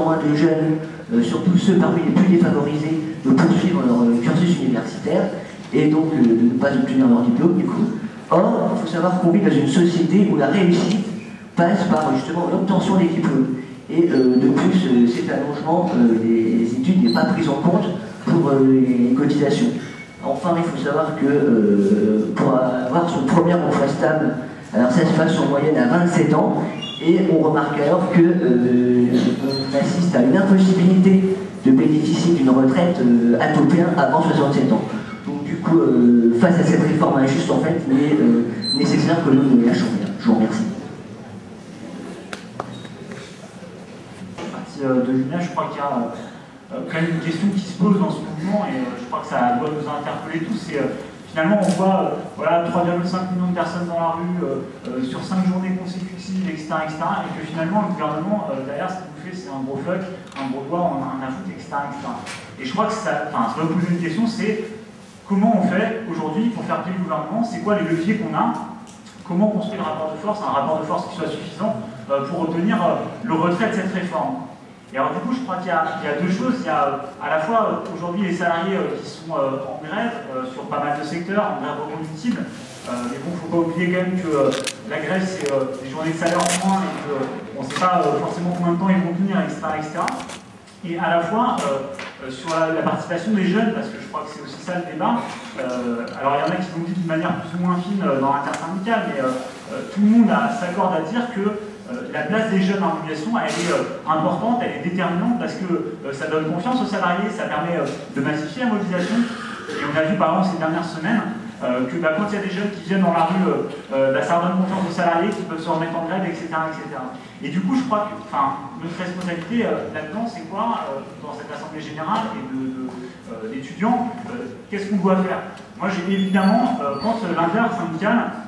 moins de jeunes, surtout ceux parmi les plus défavorisés, de poursuivre leur cursus universitaire et donc de ne pas obtenir leur diplôme du coup. Or, il faut savoir qu'on vit dans une société où la réussite passe par justement l'obtention des diplômes. Et de plus, cet allongement des études n'est pas pris en compte pour les cotisations. Enfin, il faut savoir que pour avoir son premier emploi stable, alors ça se passe en moyenne à 27 ans, et on remarque alors que on assiste à une impossibilité de bénéficier d'une retraite à taux plein avant 67 ans. Donc du coup, face à cette réforme injuste, en fait, il est nécessaire que nous ne lâchions rien. Je vous remercie. De Julien, je crois qu'il y a quand même une question qui se pose dans ce mouvement et je crois que ça doit nous interpeller tous. C'est finalement on voit voilà, 3,5 millions de personnes dans la rue sur 5 journées consécutives, etc., etc. Et que finalement le gouvernement derrière ce qu'il nous fait c'est un gros fuck, un gros doigt, on a un à foutre, etc., etc. Et je crois que ça doit poser une question, c'est comment on fait aujourd'hui pour faire plier le gouvernement, c'est quoi les leviers qu'on a, comment construire un rapport de force qui soit suffisant pour obtenir le retrait de cette réforme. Et alors du coup, je crois qu'il y a deux choses. Il y a à la fois aujourd'hui les salariés qui sont en grève sur pas mal de secteurs, en grève reconductible. Mais bon, il ne faut pas oublier quand même que la grève, c'est des journées de salaire en moins et qu'on ne sait pas forcément combien de temps ils vont tenir, etc., etc. Et à la fois sur la participation des jeunes, parce que je crois que c'est aussi ça le débat. Alors il y en a qui l'ont dit d'une manière plus ou moins fine dans l'intersyndicale, mais tout le monde s'accorde à dire que la place des jeunes en éducation, elle est importante, elle est déterminante parce que ça donne confiance aux salariés, ça permet de massifier la mobilisation. Et on a vu par exemple ces dernières semaines que quand il y a des jeunes qui viennent dans la rue, ça redonne confiance aux salariés qui peuvent se remettre en grève, etc., etc. Et du coup, je crois que notre responsabilité là-dedans, c'est quoi dans cette assemblée générale et d'étudiants, qu'est-ce qu'on doit faire? Moi, j'ai évidemment, quand l'intersyndicale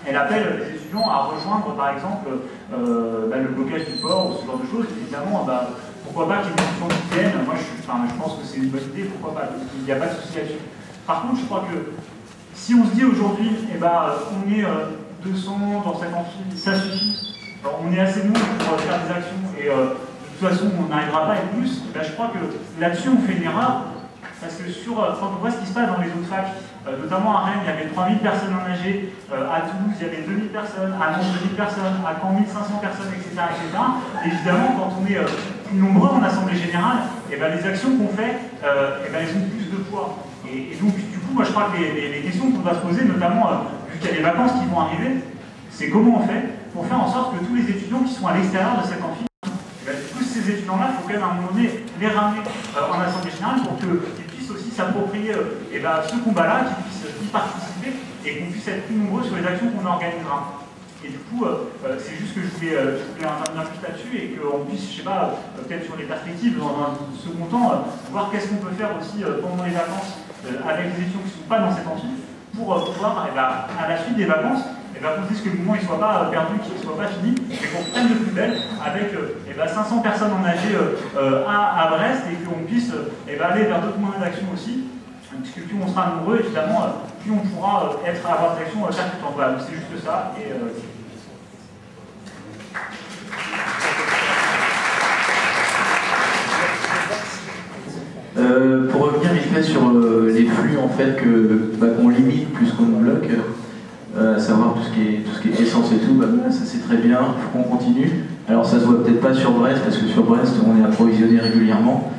elle appelle les étudiants à rejoindre, par exemple, le blocage du port ou ce genre de choses. Évidemment, pourquoi pas qu'il y ait des étudiants qui viennent. Moi, je pense que c'est une bonne idée, pourquoi pas. Il n'y a pas de souci là-dessus. Par contre, je crois que si on se dit aujourd'hui, on est 200 dans cette amphi, ça suffit. Alors, on est assez nombreux pour faire des actions et de toute façon, on n'arrivera pas à être plus. Je crois que là-dessus, on fait une erreur. Parce que quand on voit ce qui se passe dans les autres facs, notamment à Rennes, il y avait 3000 personnes engagées, à Toulouse, il y avait 2000 personnes, à Nantes, 2000 personnes, à Caen, 1500 personnes, etc., etc. Évidemment, quand on est plus nombreux en Assemblée Générale, les actions qu'on fait, elles ont plus de poids. Et donc, du coup, moi, je crois que les questions qu'on doit se poser, notamment vu qu'il y a les vacances qui vont arriver, c'est comment on fait pour faire en sorte que tous les étudiants qui sont à l'extérieur de cette amphi, tous ces étudiants-là, il faut quand même à un moment donné les ramener en Assemblée Générale pour qu'ils puissent aussi s'approprier ce combat-là, qu'ils puissent y participer et qu'on puisse être plus nombreux sur les actions qu'on organisera. Et du coup, c'est juste que je voulais intervenir plus là-dessus et qu'on puisse, je sais pas, peut-être sur les perspectives, dans un second temps, voir qu'est-ce qu'on peut faire aussi pendant les vacances avec les étudiants qui ne sont pas dans cette amphi pour pouvoir, à la suite des vacances, qu'on dise que le mouvement ne soit pas perdu, qu'il ne soit pas fini, et qu'on reprenne de plus belle avec 500 personnes engagées à Brest et qu'on puisse aller vers d'autres moyens d'action aussi, puisque plus on sera nombreux, évidemment, plus on pourra avoir des actions percutantes. Voilà, c'est juste ça. Pour revenir vite fait sur les flux en fait qu'on limite plus qu'on bloque, à savoir tout ce qui est essence et tout, ça c'est très bien, il faut qu'on continue. Alors ça se voit peut-être pas sur Brest, parce que sur Brest on est approvisionné régulièrement,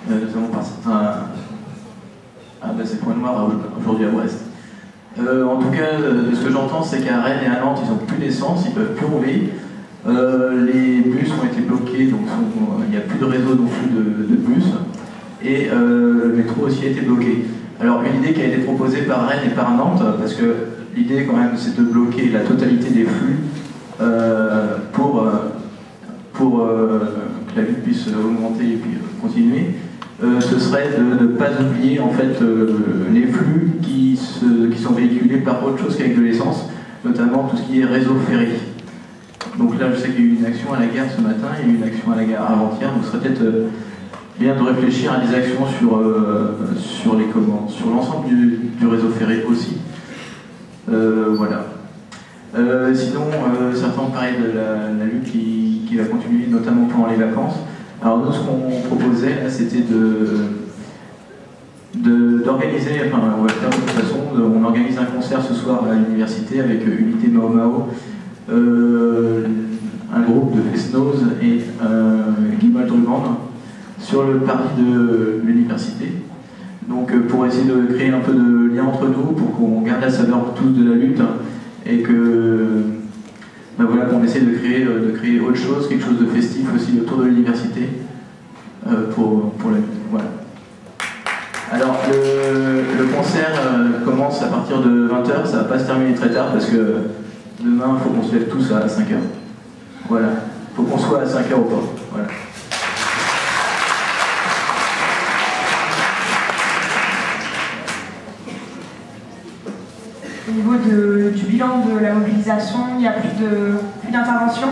notamment par certains... c'est point noir aujourd'hui à Brest. En tout cas, de ce que j'entends, c'est qu'à Rennes et à Nantes, ils n'ont plus d'essence, ils ne peuvent plus rouler. Les bus ont été bloqués, donc il n'y a plus de réseau non plus de bus. Et le métro aussi a été bloqué. Alors une idée qui a été proposée par Rennes et par Nantes, parce que l'idée quand même c'est de bloquer la totalité des flux pour que la ville puisse augmenter et puis continuer. Ce serait de ne pas oublier en fait les flux qui sont véhiculés par autre chose qu'avec de l'essence, notamment tout ce qui est réseau ferré. Donc là je sais qu'il y a eu une action à la gare ce matin, il y a eu une action à la gare avant-hier, donc ce serait peut-être bien de réfléchir à des actions sur l'ensemble du réseau ferré aussi. Voilà. Sinon, certains ont parlé de la lutte qui va continuer, notamment pendant les vacances. Alors nous, ce qu'on proposait, là, c'était d'organiser, enfin on va le faire de toute façon, on organise un concert ce soir à l'université avec Unité Mao Mao, un groupe de Fest-Noz et Guimard Drummond sur le parvis de l'université. Donc pour essayer de créer un peu de lien entre nous, pour qu'on garde la saveur tous de la lutte, et que ben voilà, qu'on essaie de créer autre chose, quelque chose de festif aussi autour de l'université pour la lutte. Voilà. Alors le concert commence à partir de 20h, ça va pas se terminer très tard parce que demain il faut qu'on se lève tous à 5h. Voilà, il faut qu'on soit à 5h au port. Voilà. Au niveau du bilan de la mobilisation, il n'y a plus d'intervention.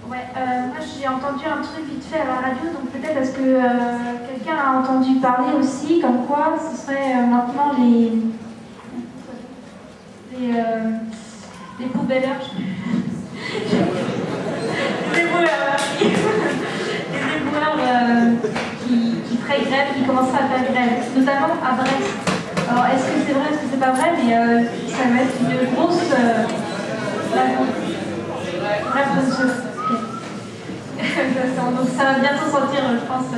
Ouais, moi j'ai entendu un truc vite fait à la radio, donc peut-être est-ce que quelqu'un a entendu parler aussi, comme quoi ce serait maintenant les poubelleurs, les éboueurs qui feraient grève, qui commenceraient à faire grève, notamment à Brest. Alors est-ce que c'est vrai, est-ce que c'est pas vrai, mais ça va être une grosse... bref, donc ça va bientôt sortir, je pense.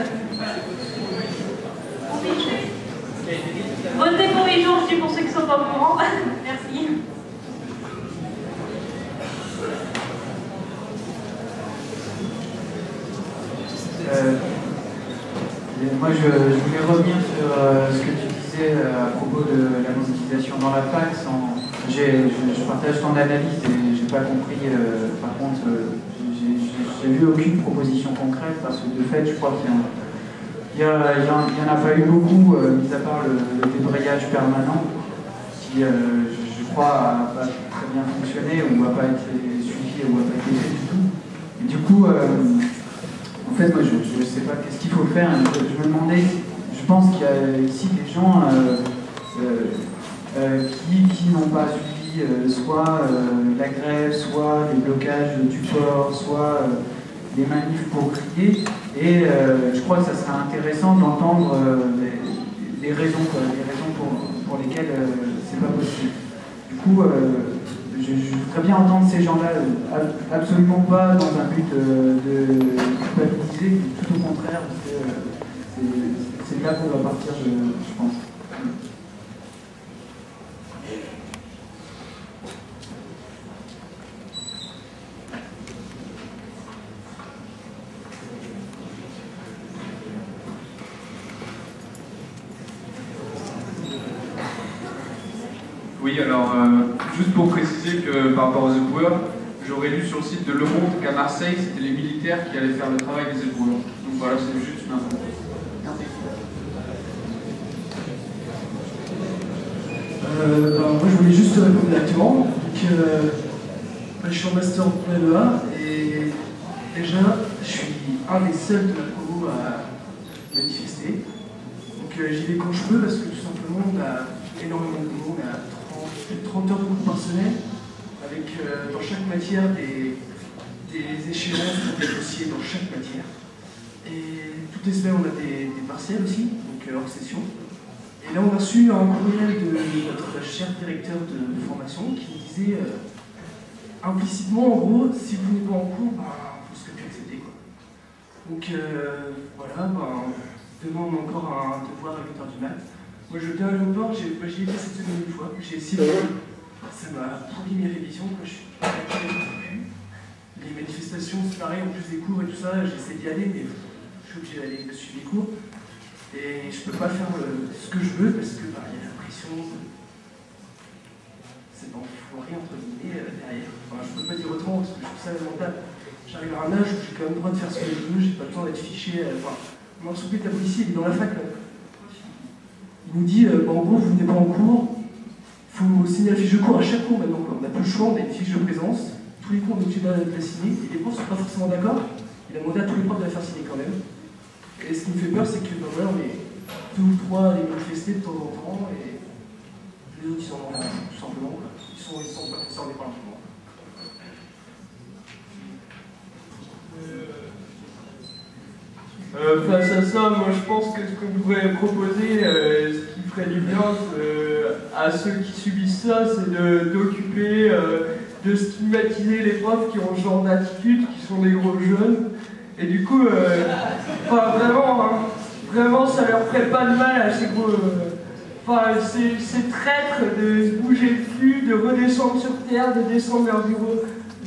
Pour 8 jours. Votez pour 8 jours, je dis pour ceux qui ne sont pas au courant. Merci. Moi, je voulais revenir sur ce que tu disais à propos de la mobilisation dans la fac. Je partage ton analyse et je n'ai pas compris. Par contre, j'ai vu aucune proposition concrète parce que de fait, je crois qu'il n'y en a pas eu beaucoup, mis à part le débrayage permanent, qui, je crois, n'a pas très bien fonctionné ou n'a pas été suivi ou n'a pas été fait du tout. Et du coup, en fait, moi, je ne sais pas qu'est-ce qu'il faut faire. Je me demandais, je pense qu'il y a ici des gens qui n'ont pas suivi soit la grève, soit les blocages du port, soit les manifs pour crier. Et je crois que ça serait intéressant d'entendre les raisons pour lesquelles c'est pas possible. Du coup, je voudrais bien entendre ces gens-là, absolument pas dans un but de culpabiliser, tout au contraire, parce que c'est là qu'on va partir, je pense. Oui, alors, juste pour préciser que par rapport aux éboueurs, j'aurais lu sur le site de Le Monde qu'à Marseille, c'était les militaires qui allaient faire le travail des éboueurs. Donc voilà, c'est juste une info. Moi, je voulais juste répondre directement. Donc, je suis en master en LEA et déjà, je suis un des seuls de la promo à manifester. Donc, j'y vais quand je peux parce que tout simplement, on a énormément de boulot, on a plus de 30 heures de cours par semaine, avec dans chaque matière des échéances pour des dossiers dans chaque matière. Et toutes les semaines, on a des partiels aussi, donc hors session. Et là, on a reçu un courriel de notre cher directeur de formation qui nous disait implicitement, en gros, si vous n'êtes pas en cours, vous serez plus accepté. Donc voilà, demain on a encore un devoir à 8h du mat'. Moi je viens à l'aéroport, j'y ai été cette semaine une fois, j'ai essayé de... Ça m'a pourri mes révisions, je suis pas plus. Les manifestations, c'est pareil, en plus des cours et tout ça, j'essaie d'y aller, mais je suis obligé d'aller suivre les cours. Et je peux pas faire ce que je veux parce que y a la pression. C'est l'enfoiré entre guillemets derrière. Enfin, je peux pas dire autrement parce que je trouve ça lamentable. J'arrive à un âge où j'ai quand même le droit de faire ce que je veux, j'ai pas le temps d'être fiché. Mon souper de la policier, il est dans la fac là. Il nous dit, en gros, vous venez pas en cours, il faut signer la fiche de cours à chaque cours maintenant. On n'a plus le choix, on a une fiche de présence, tous les cours on est obligé de la signer, et les profs ne sont pas forcément d'accord, il a demandé à tous les profs de la faire signer quand même. Et ce qui me fait peur, c'est que voilà, on est 2 ou 3 à les manifester de temps en temps, et les autres ils s'en vont tout simplement. Ils sont pas concernés par l'argent. Face à ça, moi je pense que ce qu'on devrait proposer, ce qui ferait du bien à ceux qui subissent ça, c'est d'occuper, de stigmatiser les profs qui ont ce genre d'attitude, qui sont des gros jeunes. Et du coup, vraiment, ça leur ferait pas de mal à ces gros... ces traîtres de se bouger le cul, de redescendre sur terre, de descendre leur bureau.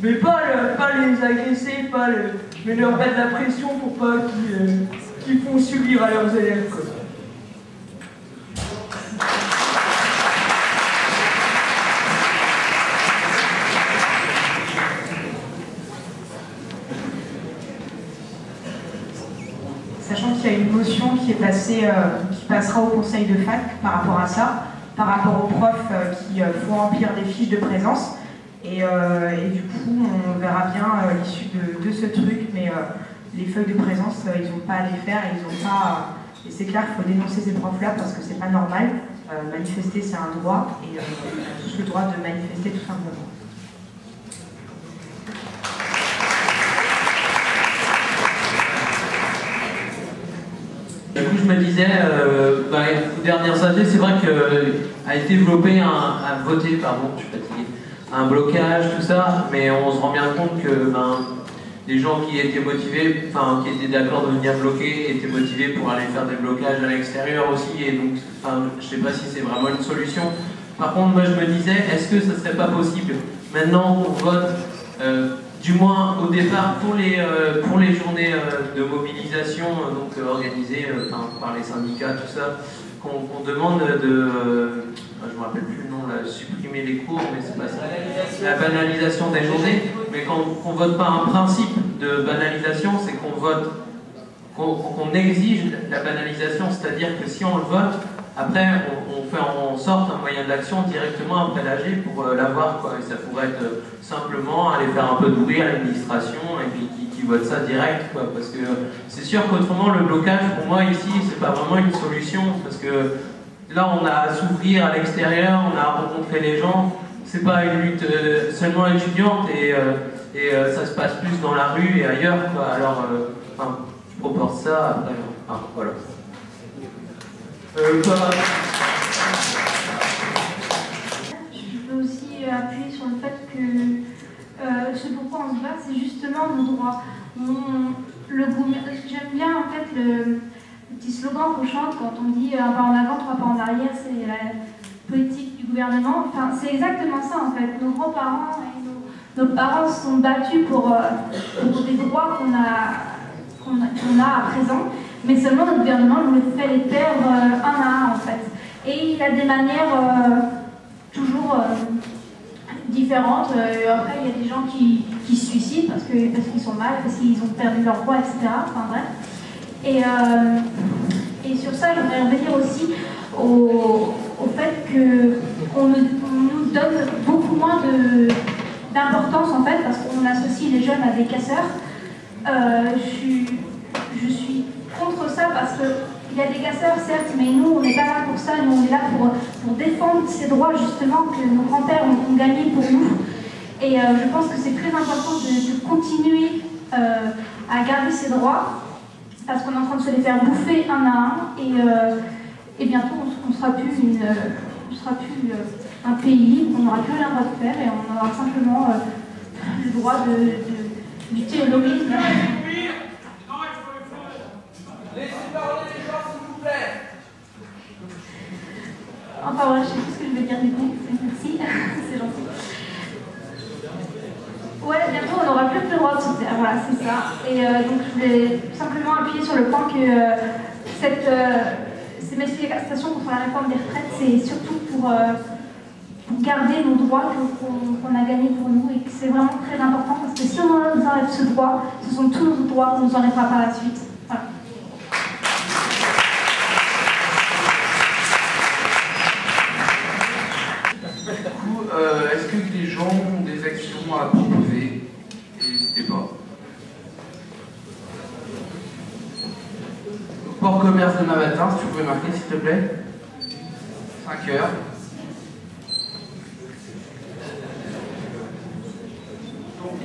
Mais pas les agresser, mais leur mettre la pression pour pas qu'ils font subir à leurs élèves, quoi. Sachant qu'il y a une motion qui est passée, qui passera au conseil de fac par rapport à ça, par rapport aux profs qui font remplir des fiches de présence. Et du coup, on verra bien l'issue de ce truc, mais les feuilles de présence, ils n'ont pas à les faire, et ils n'ont pas. Et c'est clair qu'il faut dénoncer ces profs-là parce que c'est pas normal. Manifester, c'est un droit, et on a tous le droit de manifester tout simplement. Du coup, je me disais, aux dernières années, c'est vrai qu'a été développé un blocage, tout ça, mais on se rend bien compte que les gens qui étaient motivés, qui étaient d'accord de venir bloquer, étaient motivés pour aller faire des blocages à l'extérieur aussi, et donc, je sais pas si c'est vraiment une solution. Par contre, moi, je me disais, est-ce que ça serait pas possible, maintenant qu'on vote, du moins au départ pour les journées de mobilisation organisées par les syndicats, tout ça, qu'on demande je me rappelle plus le nom, supprimer les cours, mais c'est pas ça, la banalisation des journées, mais qu'on vote pas un principe de banalisation, c'est qu'on exige la banalisation, c'est-à-dire que si on le vote, après on fait en sorte un moyen d'action directement après l'AG pour l'avoir, quoi. Et ça pourrait être simplement aller faire un peu de bruit à l'administration et puis qui vote ça direct, quoi. Parce que c'est sûr qu'autrement le blocage pour moi ici c'est pas vraiment une solution, parce que là on a à s'ouvrir à l'extérieur, on a à rencontrer les gens, c'est pas une lutte seulement étudiante, et ça se passe plus dans la rue et ailleurs, quoi. Alors je propose ça après, voilà. Je peux aussi appuyer sur le fait que ce pourquoi on se bat, c'est justement nos droits. J'aime bien en fait le petit slogan qu'on chante quand on dit un pas en avant, 3 pas en arrière, c'est la politique du gouvernement. Enfin, c'est exactement ça en fait. Nos grands-parents et nos parents se sont battus pour des droits qu'on a à présent. Mais seulement notre gouvernement nous fait les perdre un à un en fait. Et il a des manières toujours différentes. Après, il y a des gens qui se suicident parce qu'ils sont mal, parce qu'ils ont perdu leur droit, etc. Enfin bref. Et sur ça, j'aimerais revenir aussi au fait qu'on nous donne beaucoup moins d'importance en fait, parce qu'on associe les jeunes à des casseurs. Je suis contre ça parce qu'il y a des casseurs certes, mais nous on n'est pas là pour ça, nous on est là pour défendre ces droits justement que nos grands-pères ont gagnés pour nous. Et je pense que c'est très important de continuer à garder ces droits, parce qu'on est en train de se les faire bouffer un à un, et bientôt on ne sera plus un pays, on n'aura plus rien à faire et on aura simplement le droit du terrorisme. Laissez parler les gens, s'il vous plaît. Enfin voilà, je sais plus ce que je veux dire du coup. Merci, c'est gentil. Ouais, bientôt on n'aura plus le droit de se taire, voilà, c'est ça. Et donc je voulais simplement appuyer sur le point que ces manifestations contre la réforme des retraites, c'est surtout pour garder nos droits qu'on a gagnés pour nous, et que c'est vraiment très important, parce que si on nous enlève ce droit, ce sont tous nos droits qu'on nous enlèvera par la suite. Voilà. Est-ce que des gens ont des actions à proposer? N'hésitez pas. Port commerce demain matin, si tu pouvais marquer s'il te plaît. 5 heures. Donc,